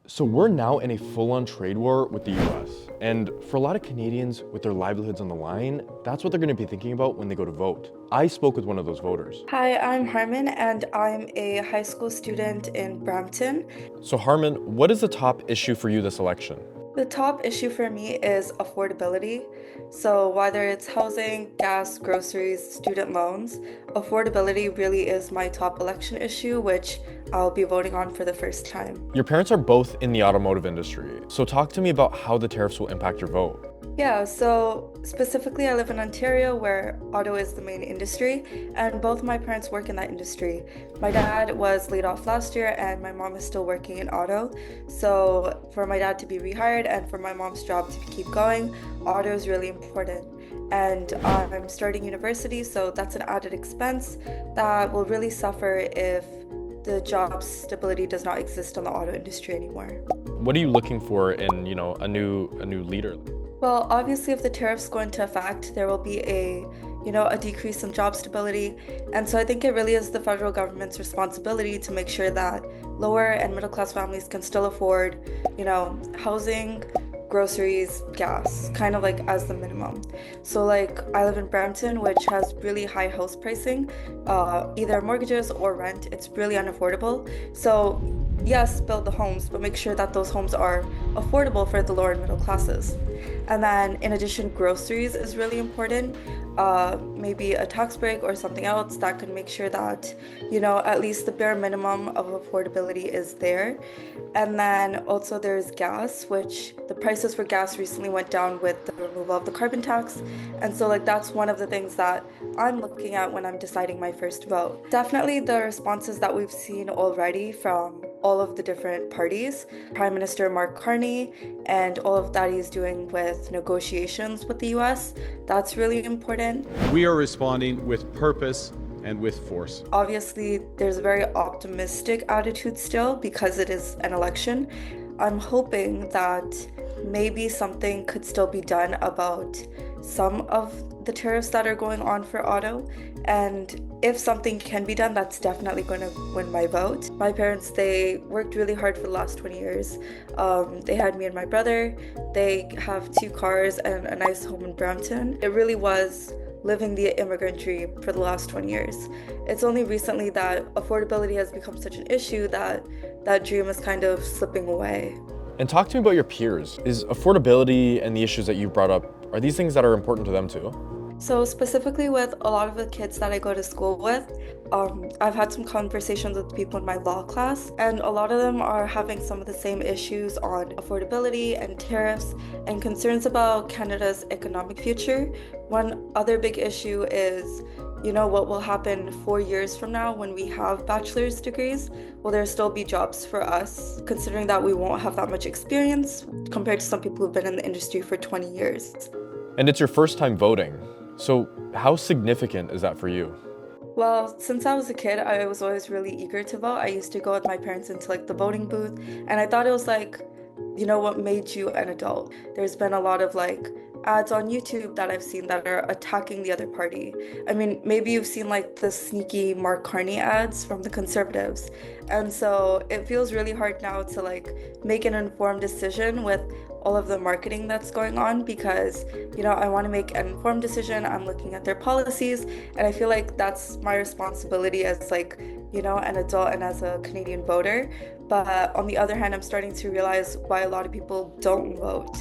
So we're now in a full-on trade war with the US. And for a lot of Canadians with their livelihoods on the line, that's what they're going to be thinking about when they go to vote. I spoke with one of those voters. Hi, I'm Harman, and I'm a high school student in Brampton. So Harman, what is the top issue for you this election? The top issue for me is affordability. So, whether it's housing, gas, groceries, student loans, affordability really is my top election issue, which I'll be voting on for the first time. Your parents are both in the automotive industry. So talk to me about how the tariffs will impact your vote. Yeah, so specifically, I live in Ontario where auto is the main industry, and both my parents work in that industry. My dad was laid off last year, and my mom is still working in auto. So, for my dad to be rehired and for my mom's job to keep going, auto is really important. And I'm starting university, so that's an added expense that will really suffer if the job stability does not exist in the auto industry anymore. What are you looking for in, a new leader? Well, obviously, if the tariffs go into effect, there will be a decrease in job stability. And so I think it really is the federal government's responsibility to make sure that lower and middle class families can still afford, housing, groceries, gas, kind of like as the minimum. So like I live in Brampton, which has really high house pricing, either mortgages or rent. It's really unaffordable. So yes, build the homes, but make sure that those homes are affordable for the lower and middle classes. And then in addition, groceries is really important. Maybe a tax break or something else that could make sure that, at least the bare minimum of affordability is there. And then also there's gas, which the prices for gas recently went down with the removal of the carbon tax. And so that's one of the things that I'm looking at when I'm deciding my first vote. Definitely the responses that we've seen already from all of the different parties, Prime Minister Mark Carney, and all of that he's doing with negotiations with the US, that's really important. We are responding with purpose and with force. Obviously, there's a very optimistic attitude still because it is an election. I'm hoping that maybe something could still be done about some of the tariffs that are going on for auto. And if something can be done, that's definitely going to win my vote. My parents, they worked really hard for the last 20 years. They had me and my brother. They have 2 cars and a nice home in Brampton. It really was living the immigrant dream for the last 20 years. It's only recently that affordability has become such an issue that that dream is kind of slipping away. And talk to me about your peers. Is affordability and the issues that you brought up, are these things that are important to them too? So specifically with a lot of the kids that I go to school with, I've had some conversations with people in my law class, and a lot of them are having some of the same issues on affordability and tariffs and concerns about Canada's economic future. One other big issue is, what will happen 4 years from now when we have bachelor's degrees? Will there still be jobs for us, considering that we won't have that much experience compared to some people who've been in the industry for 20 years? And it's your first time voting. So how significant is that for you? Well, since I was a kid, I was always really eager to vote. I used to go with my parents into the voting booth, and I thought it was what made you an adult. There's been a lot of ads on YouTube that I've seen that are attacking the other party. I mean, maybe you've seen the sneaky Mark Carney ads from the Conservatives. And so it feels really hard now to make an informed decision with all of the marketing that's going on because, I want to make an informed decision. I'm looking at their policies, and I feel like that's my responsibility as an adult and as a Canadian voter. But on the other hand, I'm starting to realize why a lot of people don't vote.